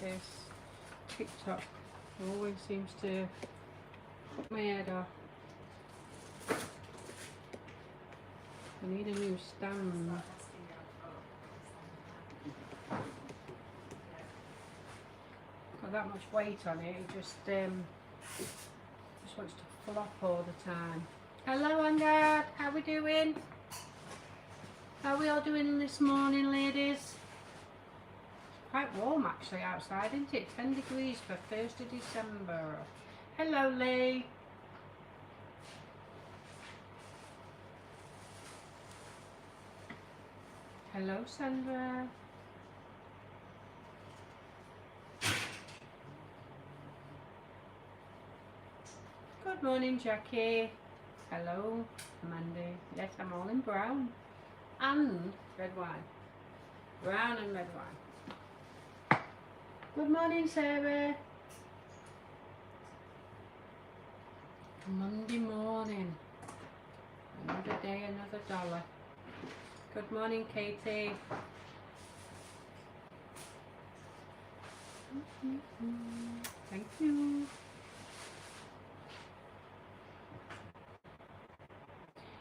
this. TikTok always seems to put my head off. I need a new stand. Got that much weight on it, it just wants to flop all the time. Hello Angad, how we doing? How are we all doing this morning, ladies? Quite warm actually outside, isn't it? 10 degrees for 1st of December. Hello Lee. Hello Sandra. Good morning Jackie. Hello Mandy. Yes, I'm all in brown and red wine. Brown and red wine. Good morning Sarah. Monday morning. Another day, another dollar. Good morning Katie. Thank you.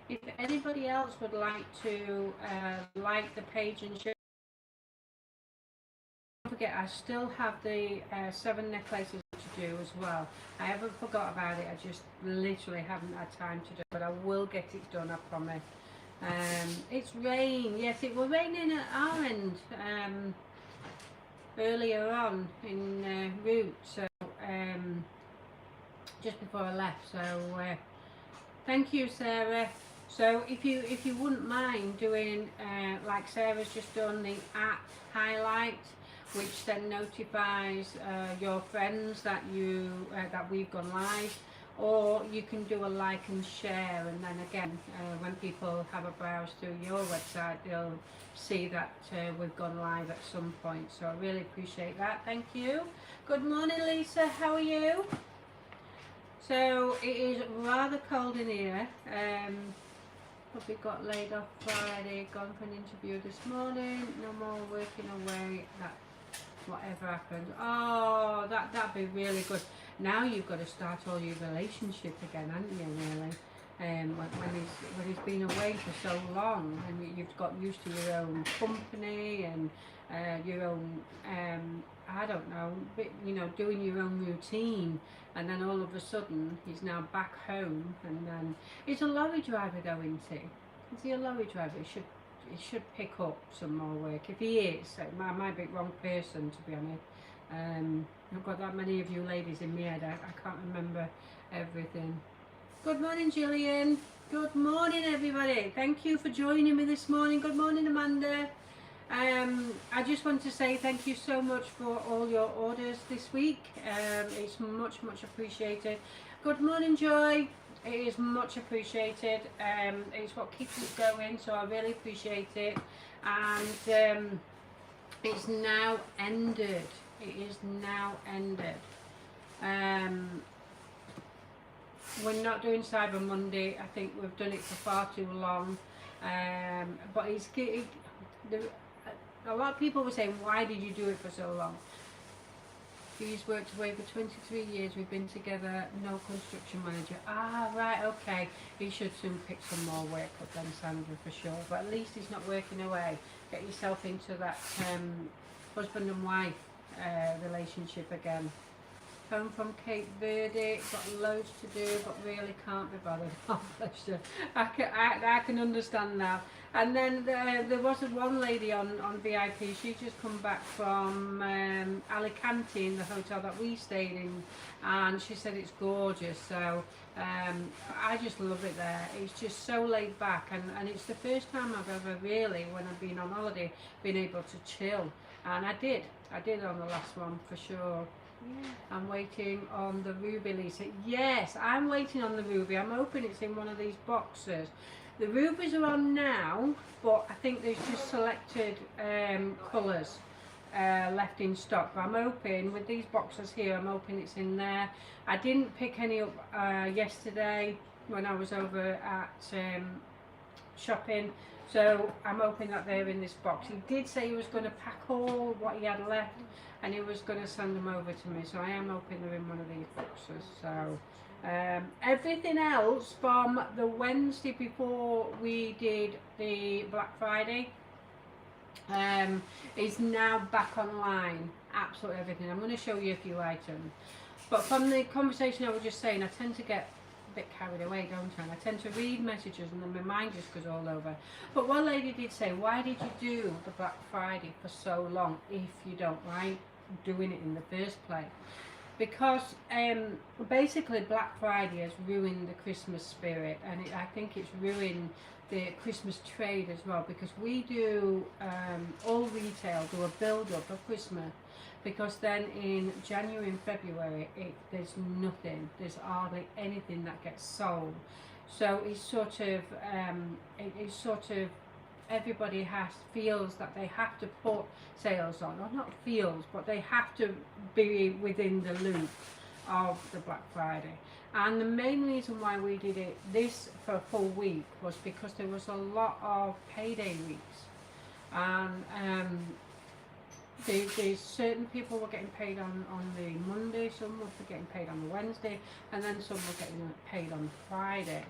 If anybody else would like to like the page and share, don't forget I still have the 7 necklaces to do as well. I haven't forgot about it, I just literally haven't had time to do it, but I will get it done, I promise. It's rain, yes it was raining at our end earlier on in route, so just before I left, so thank you Sarah. So if you wouldn't mind doing like Sarah's just done, the app highlight, which then notifies your friends that that we've gone live, or you can do a like and share, and then again when people have a browse through your website they'll see that we've gone live at some point, so I really appreciate that. Thank you. Good morning Leesa, how are you? So it is rather cold in here. Probably got laid off Friday, gone for an interview this morning, no more working away, that whatever happens. Oh, that'd be really good. Now you've got to start all your relationship again, haven't you, really? When he's been away for so long, and you've got used to your own company and your own I don't know, you know, doing your own routine, and then all of a sudden he's now back home, and then he's a lorry driver though, isn't he? Is he a lorry driver? He should pick up some more work. If he is, I might be the wrong person to be honest. I've got that many of you ladies in my head, I can't remember everything. Good morning Gillian. Good morning everybody. Thank you for joining me this morning. Good morning Amanda. I just want to say thank you so much for all your orders this week. It's much appreciated. Good morning Joy. It is much appreciated. It's what keeps us going, so I really appreciate it. And it's now ended. It is now ended. We're not doing Cyber Monday. I think we've done it for far too long. But a lot of people were saying, why did you do it for so long? He's worked away for 23 years, we've been together, no construction manager. Ah, right, okay. He should soon pick some more work up then, Sandra, for sure. But at least he's not working away. Get yourself into that husband and wife relationship again. Home from Cape Verde, got loads to do, but really can't be bothered. Oh, bless you. I can understand that. And then there was one lady on VIP, she just come back from Alicante, in the hotel that we stayed in, and she said it's gorgeous. So I just love it there. It's just so laid back, and it's the first time I've ever really, when I've been on holiday, been able to chill. And I did on the last one for sure. Yeah. I'm waiting on the ruby, Lisa. Yes, I'm waiting on the ruby. I'm hoping it's in one of these boxes. The rubies are on now, but I think there's just selected colours left in stock. But I'm hoping with these boxes here, I'm hoping it's in there. I didn't pick any up yesterday when I was over at shopping. So I'm hoping that they're in this box. He did say he was going to pack all what he had left and he was going to send them over to me. So I am hoping they're in one of these boxes. So everything else from the Wednesday before we did the Black Friday is now back online. Absolutely everything. I'm going to show you a few items. But from the conversation I was just saying, I tend to get a bit carried away, don't I? And I tend to read messages and then my mind just goes all over. But one lady did say, why did you do the Black Friday for so long if you don't like doing it in the first place? Because basically Black Friday has ruined the Christmas spirit, and I think it's ruined the Christmas trade as well, because we do, all retail do a build-up of Christmas, because then in January and February there's nothing, there's hardly anything that gets sold. So it's sort of everybody feels that they have to put sales on, or not feels, but they have to be within the loop of the Black Friday. And the main reason why we did it this for a full week was because there was a lot of payday weeks, and there's certain people were getting paid on the Monday, some were getting paid on the Wednesday, and then some were getting paid on Friday.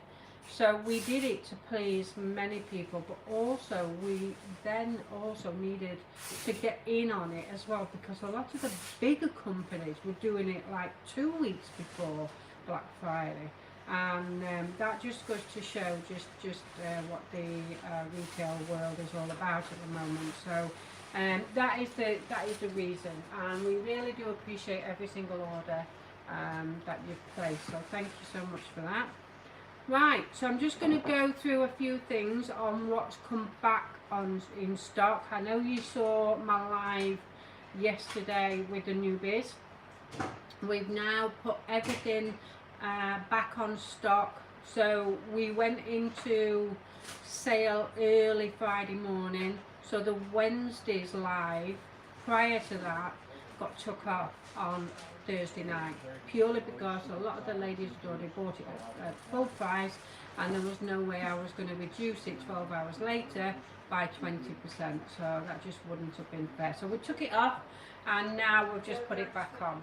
So we did it to please many people, but also we then also needed to get in on it as well, because a lot of the bigger companies were doing it like 2 weeks before Black Friday, and that just goes to show just what the retail world is all about at the moment. So that is the reason, and we really do appreciate every single order that you've placed. So thank you so much for that. Right, so I'm just going to go through a few things on what's come back in stock. I know you saw my live yesterday with the newbies. We've now put everything back on stock. So we went into sale early Friday morning. So the Wednesday's live, prior to that, got took off on Thursday night, purely because a lot of the ladies had already bought it at full price, and there was no way I was going to reduce it 12 hours later by 20%, so that just wouldn't have been fair. So we took it off, and now we've just put it back on.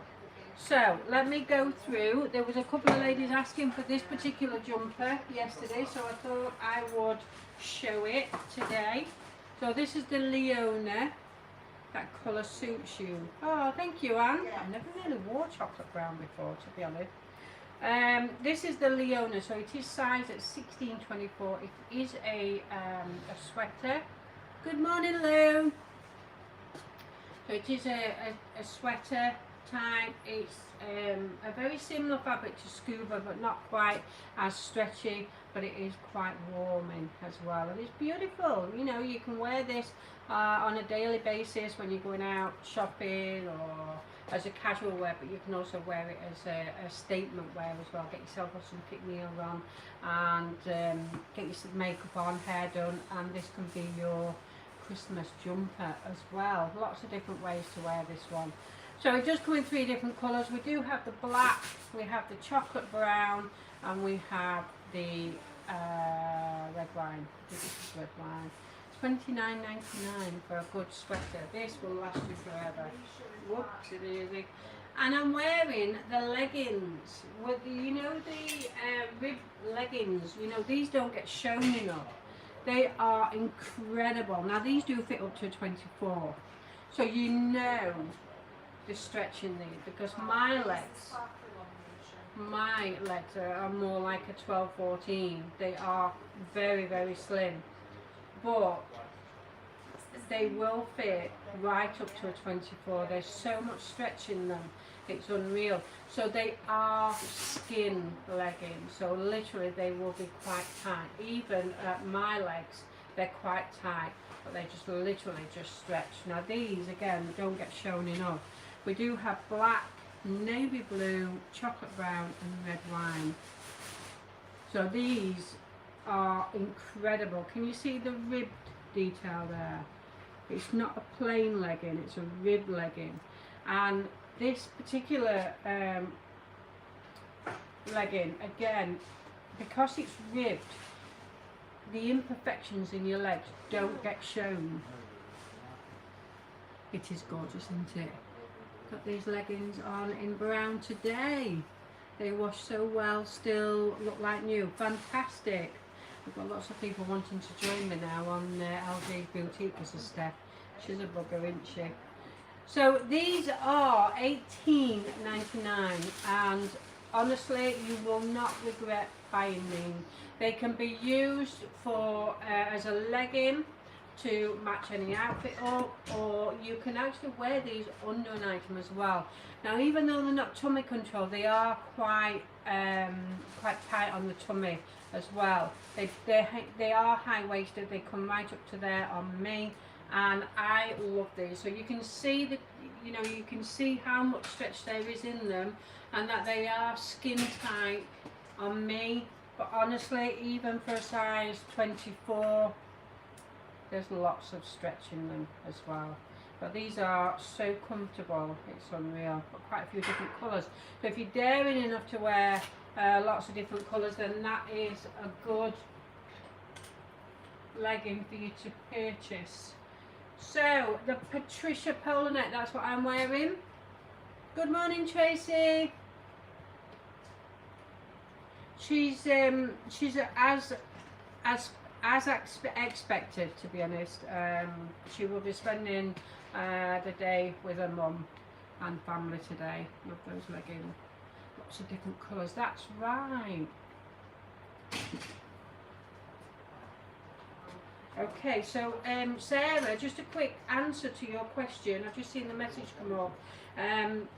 So let me go through. There was a couple of ladies asking for this particular jumper yesterday, so I thought I would show it today. So this is the Leona. That colour suits you. Oh, thank you, Anne. I've never really wore chocolate brown before, to be honest. This is the Leona, so it is sized at 16-24. It is a sweater. Good morning, Lou. So it is a sweater type. It's a very similar fabric to scuba, but not quite as stretchy, but it is quite warming as well, and it's beautiful. You know, you can wear this on a daily basis when you're going out shopping, or as a casual wear, but you can also wear it as a statement wear as well. Get yourself some kit meals on, and get your makeup on, hair done, and this can be your Christmas jumper as well. Lots of different ways to wear this one. So it does come in 3 different colours. We do have the black, we have the chocolate brown, and we have the red wine. This is red wine. $29.99 for a good sweater. This will last you forever. Whoopsie daisy. And I'm wearing the leggings. With the, you know, the rib leggings. You know, these don't get shown enough. They are incredible. Now these do fit up to 24. So you know the stretch in these, because my legs are more like a 12-14. They are very, very slim, but they will fit right up to a 24. There's so much stretch in them, it's unreal. So they are skin leggings, so literally they will be quite tight. Even at my legs, they're quite tight, but they just literally just stretch. Now these again don't get shown enough. We do have black, navy blue, chocolate brown and red wine. So these are incredible. Can you see the ribbed detail there? It's not a plain legging, it's a rib legging. And this particular legging, again, because it's ribbed, the imperfections in your legs don't get shown. It is gorgeous, isn't it? Got these leggings on in brown today. They wash so well, still look like new. Fantastic. We've got lots of people wanting to join me now on LG's Boutique. This is Steph. She's a bugger, isn't she? So these are $18.99, and honestly, you will not regret buying these. They can be used for as a legging to match any outfit up, or you can actually wear these under an item as well. Now, even though they're not tummy control, they are quite tight on the tummy as well. They are high-waisted. They come right up to there on me, and I love these. So you can see that, you know, you can see how much stretch there is in them, and that they are skin tight on me. But honestly, even for a size 24, there's lots of stretch in them as well. But these are so comfortable, it's unreal. Got quite a few different colours. So if you're daring enough to wear lots of different colours, then that is a good legging for you to purchase. So the Patricia polo neck, that's what I'm wearing. Good morning, Tracy. She's as expected, to be honest. She will be spending the day with her mum and family today. Love those leggings. Lots of different colours. That's right. Okay, so Sarah, just a quick answer to your question. I've just seen the message come up.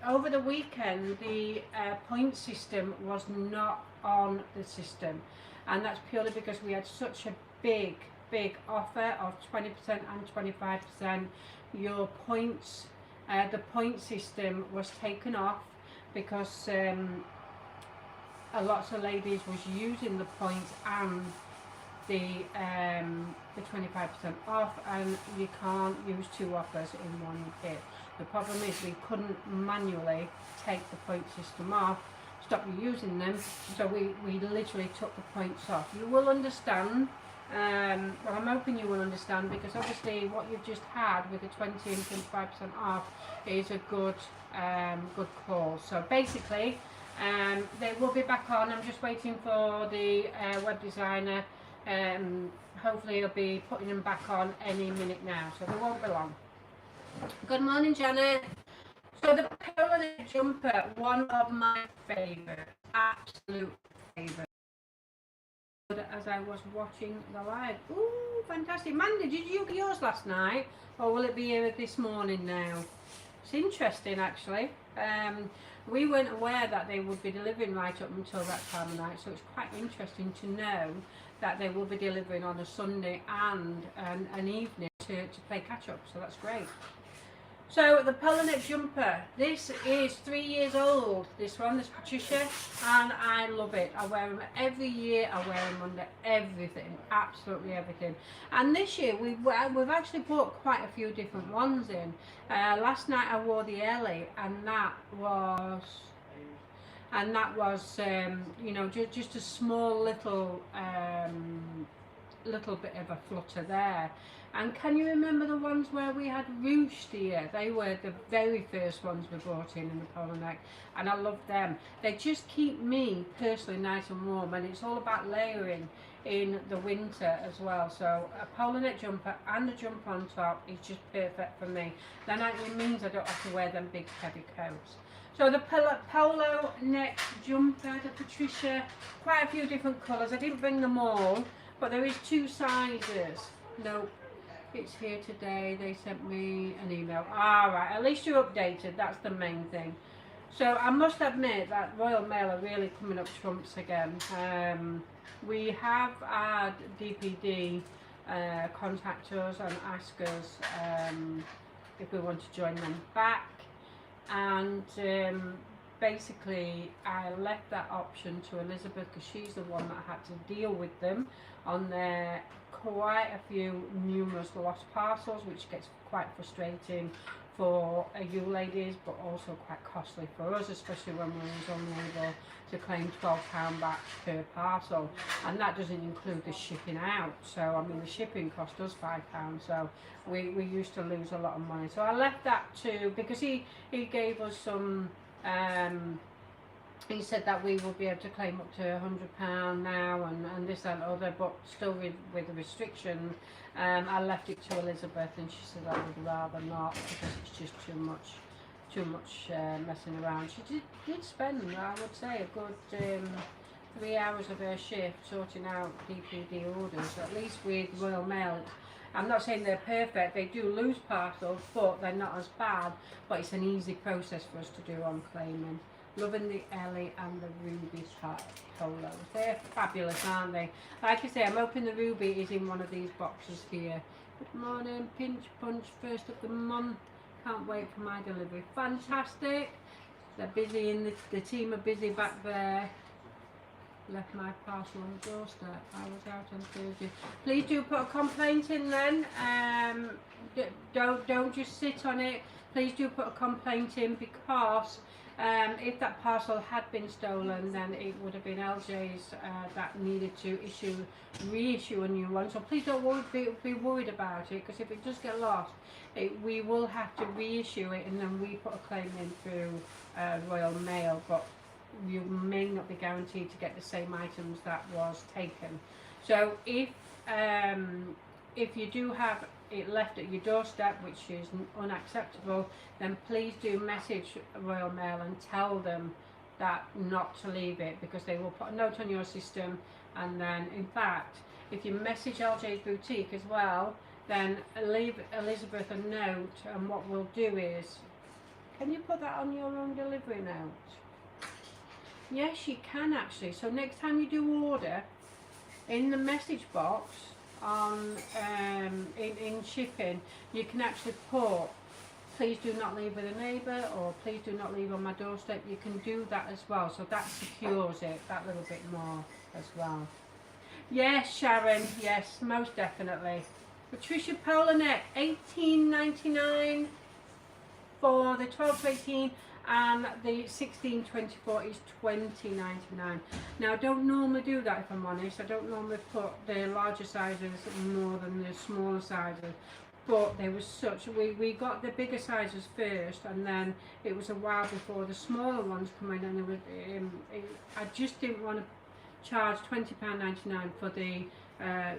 Over the weekend, the point system was not on the system, and that's purely because we had such a big offer of 20% and 25%. Your points, the point system was taken off because a lot of ladies was using the points and the 25% off, and you can't use two offers in one hit. The problem is we couldn't manually take the point system off, stop you using them, so we literally took the points off. You will understand, well, I'm hoping you will understand, because obviously what you've just had with the 20 and 25% off is a good call. So basically, they will be back on. I'm just waiting for the web designer. Hopefully he'll be putting them back on any minute now, so they won't be long. Good morning, Janet. So the polo neck jumper, one of my favourite, absolute favourite. As I was watching the live, ooh, fantastic. Mandy, did you get yours last night, or will it be here this morning now? It's interesting, actually. We weren't aware that they would be delivering right up until that time of night, so it's quite interesting to know that they will be delivering on a Sunday and an evening to play catch up, so that's great. So the polo neck jumper, this is 3 years old, this one, this Patricia, and I love it. I wear them every year. I wear them under everything, absolutely everything. And this year we've actually bought quite a few different ones in. Last night I wore the Ellie, and that was you know, just a small little bit of a flutter there. And can you remember the ones where we had ruched here? They were the very first ones we brought in the polo neck, and I love them. They just keep me personally nice and warm, and it's all about layering in the winter as well. So a polo neck jumper and a jumper on top is just perfect for me. Then it means I don't have to wear them big heavy coats. So the polo neck jumper, the Patricia, quite a few different colours. I didn't bring them all, but there is 2 sizes. Nope. It's here today. They sent me an email. Alright, at least you're updated. That's the main thing. So I must admit that Royal Mail are really coming up trumps again. We have had DPD contact us and ask us if we want to join them back. And basically I left that option to Elizabeth, because she's the one that had to deal with them on their quite a few numerous lost parcels, which gets quite frustrating for you ladies, but also quite costly for us, especially when we was only able to claim £12 back per parcel, and that doesn't include the shipping out. So I mean, the shipping cost us £5, so we used to lose a lot of money. So I left that to, because he gave us some he said that we will be able to claim up to £100 now, and this and other, but still with the restrictions. I left it to Elizabeth, and she said I would rather not, because it's just too much messing around. She did spend, I would say, a good 3 hours of her shift sorting out DPD orders, at least with Royal Mail. I'm not saying they're perfect, they do lose parcels, but they're not as bad, but it's an easy process for us to do on claiming. Loving the Ellie and the Ruby polos. They're fabulous, aren't they? Like I say, I'm hoping the Ruby is in one of these boxes here. Good morning, Pinch Punch, first of the month. Can't wait for my delivery. Fantastic. They're busy, the team are busy back there. Left my parcel on the doorstep. I was out on Thursday. Please do put a complaint in then. Don't just sit on it. Please do put a complaint in, because if that parcel had been stolen, then it would have been LJ's that needed to reissue a new one. So please don't be worried about it, because if it does get lost, we will have to reissue it, and then we put a claim in through Royal Mail. But you may not be guaranteed to get the same items that was taken. So if you do have it left at your doorstep, which is unacceptable, then please do message Royal Mail and tell them that not to leave it, because they will put a note on your system. And then, in fact, if you message LJ's Boutique as well, then leave Elizabeth a note, and what we'll do is, can you put that on your own delivery note? Yes, you can actually. So next time you do order, in the message box on in shipping, you can actually put, please do not leave with a neighbour, or please do not leave on my doorstep. You can do that as well, so that secures it that little bit more as well. Yes, Sharon, yes, most definitely. Patricia Polanet, $18.99 for the 12 to 18, and the 16-24 is $20.99. Now, I don't normally do that, if I'm honest. I don't normally put the larger sizes more than the smaller sizes, but there was such, we got the bigger sizes first, and then it was a while before the smaller ones come in, and there was, I just didn't want to charge £20.99 for the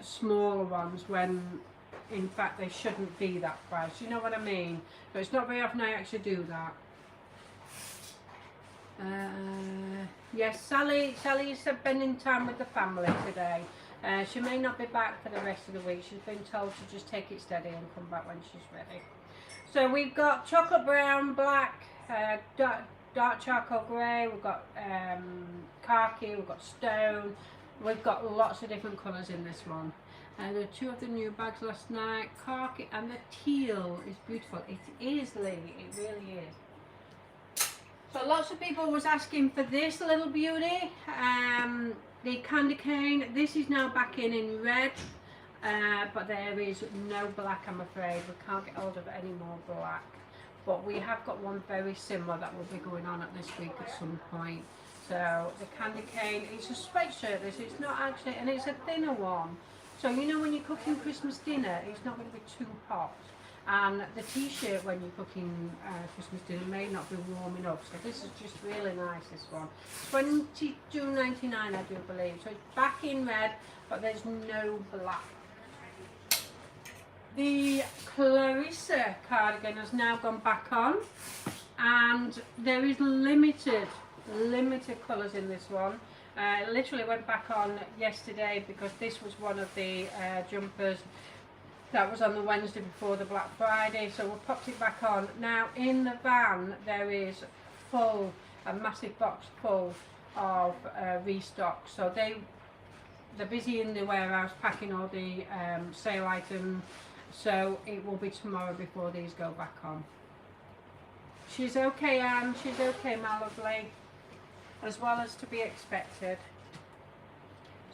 smaller ones, when in fact they shouldn't be that price. You know what I mean? But it's not very often I actually do that. Yes, Sally is spending time with the family today. She may not be back for the rest of the week. She's been told to just take it steady and come back when she's ready. So we've got chocolate brown, black, dark charcoal grey, we've got khaki, we've got stone, we've got lots of different colours in this one. There were 2 of the new bags last night. Khaki and the teal is beautiful. It is, Lee, it really is. So lots of people was asking for this little beauty, the candy cane. This is now back in red, but there is no black, I'm afraid. We can't get hold of any more black. But we have got one very similar that will be going on at this week at some point. So the candy cane, it's a sweatshirt, this, it's not actually, and it's a thinner one. So you know when you're cooking Christmas dinner, it's not going to be too hot. And the t-shirt when you're cooking Christmas dinner may not be warm enough. So this is just really nice, this one. $22.99 I do believe. So it's back in red, but there's no black. The Clarissa cardigan has now gone back on, and there is limited colours in this one. It literally went back on yesterday, because this was one of the jumpers that was on the Wednesday before the Black Friday, so we popped it back on. Now in the van there is a massive box full of restock, so they're busy in the warehouse packing all the sale items, so it will be tomorrow before these go back on. She's okay, Anne, she's okay, my lovely, as well as to be expected.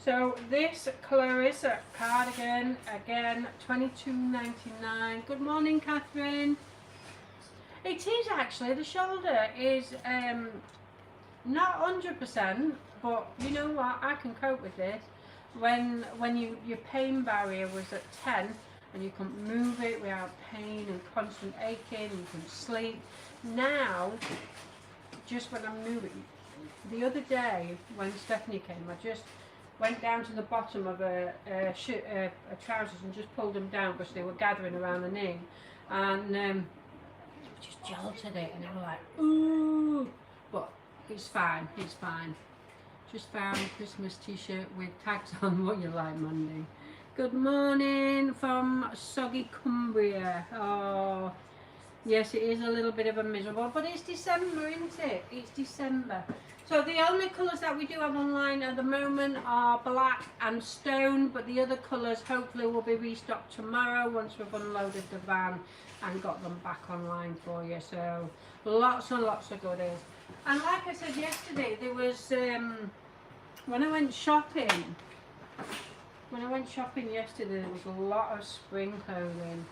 So this Clarissa cardigan, again, $22.99. Good morning, Catherine. It is actually, the shoulder is not 100%, but you know what, I can cope with this. When your pain barrier was at 10 and you couldn't move it without pain and constant aching and you couldn't sleep. Now, just when I'm moving, the other day when Stephanie came, I just went down to the bottom of a trousers and just pulled them down because they were gathering around the knee, and just jolted it, and I was like, ooh, but it's fine, it's fine. Just found a Christmas t-shirt with tags on. What you like, Monday? Good morning from soggy Cumbria. Oh, yes, it is a little bit of a miserable, but it's December, isn't it? It's December. So the only colours that we do have online at the moment are black and stone, but the other colours hopefully will be restocked tomorrow once we've unloaded the van and got them back online for you. So lots and lots of goodies. And like I said yesterday, there was, when I went shopping yesterday, there was a lot of spring clothing.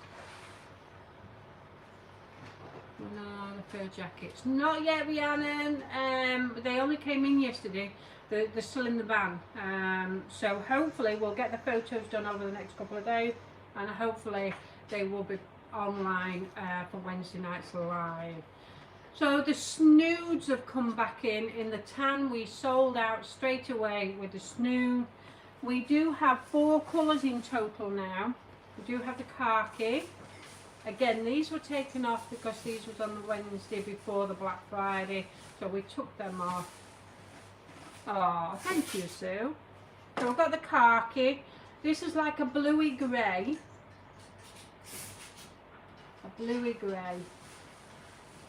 No, the fur jackets. Not yet, Rhiannon. They only came in yesterday. They're still in the van. So hopefully we'll get the photos done over the next couple of days, and hopefully they will be online for Wednesday night's live. So the snoods have come back in the tan. We sold out straight away with the snood. We do have 4 colours in total now. We do have the khaki. Again, these were taken off because these was on the Wednesday before the Black Friday, so we took them off. Oh, thank you, Sue. So we've got the khaki. This is like a bluey grey. A bluey grey.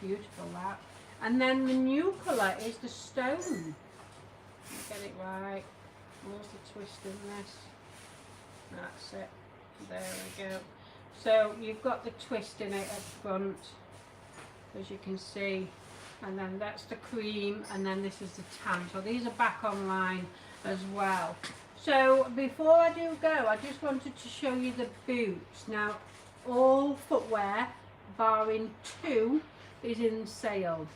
Beautiful, that. And then the new colour is the stone. Get it right. Where's the twist in this? That's it. There we go. So you've got the twist in it at front, as you can see, and then that's the cream, and then this is the tan. So these are back online as well. So before I do go, I just wanted to show you the boots. Now, all footwear, barring 2, is in sale.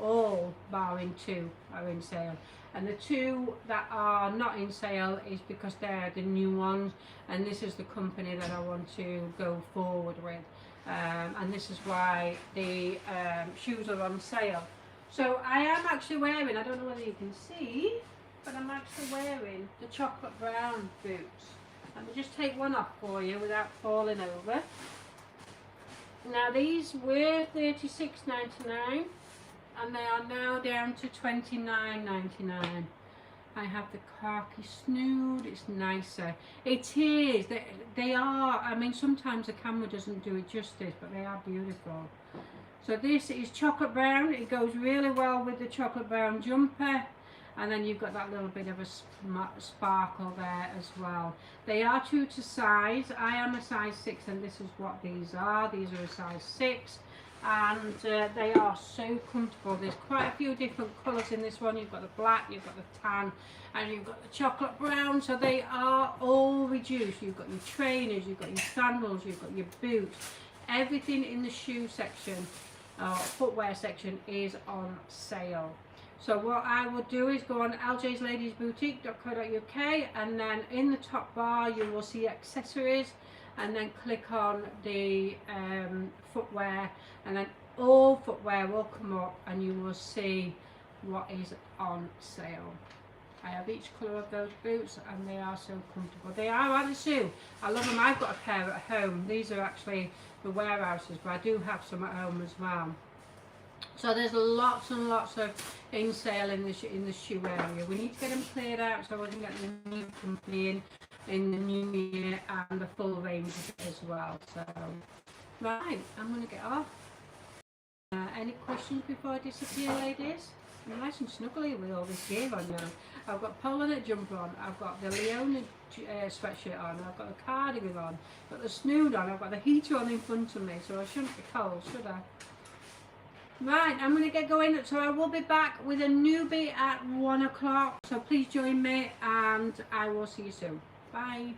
All barring 2 are in sale. And the 2 that are not in sale is because they're the new ones, and this is the company that I want to go forward with, and this is why the shoes are on sale. So I am actually wearing, I don't know whether you can see, but I'm actually wearing the chocolate brown boots. Let me just take one off for you without falling over. Now these were $36.99. and they are now down to $29.99. I have the khaki snood. It's nicer. It is. They are. I mean, sometimes the camera doesn't do it justice, but they are beautiful. So this is chocolate brown. It goes really well with the chocolate brown jumper. And then you've got that little bit of a sparkle there as well. They are true to size. I am a size 6, and this is what these are. These are a size 6. And they are so comfortable. There's quite a few different colours in this one. You've got the black, you've got the tan, and you've got the chocolate brown. So they are all reduced. You've got your trainers, you've got your sandals, you've got your boots. Everything in the shoe section, footwear section, is on sale. So what I will do is go on ljdsladiesboutique.co.uk, and then in the top bar you will see accessories, and then click on the footwear, and then all footwear will come up and you will see what is on sale. I have each colour of those boots, and they are so comfortable. They are at the Sue. I love them. I've got a pair at home. These are actually the warehouses, but I do have some at home as well. So there's lots and lots of in sale in the shoe area. We need to get them cleared out so we can get the new company in the new year, and the full range as well. So right, I'm going to get off. Any questions before I disappear, ladies? I'm nice and snuggly with all this gear on now. I've got polo knit jumper on, I've got the Leona sweatshirt on, I've got the cardigan on, I've got the snood on, I've got the heater on in front of me, so I shouldn't be cold, should I? Right, I'm going to get going, so I will be back with a newbie at 1 o'clock, so please join me, and I will see you soon. Bye.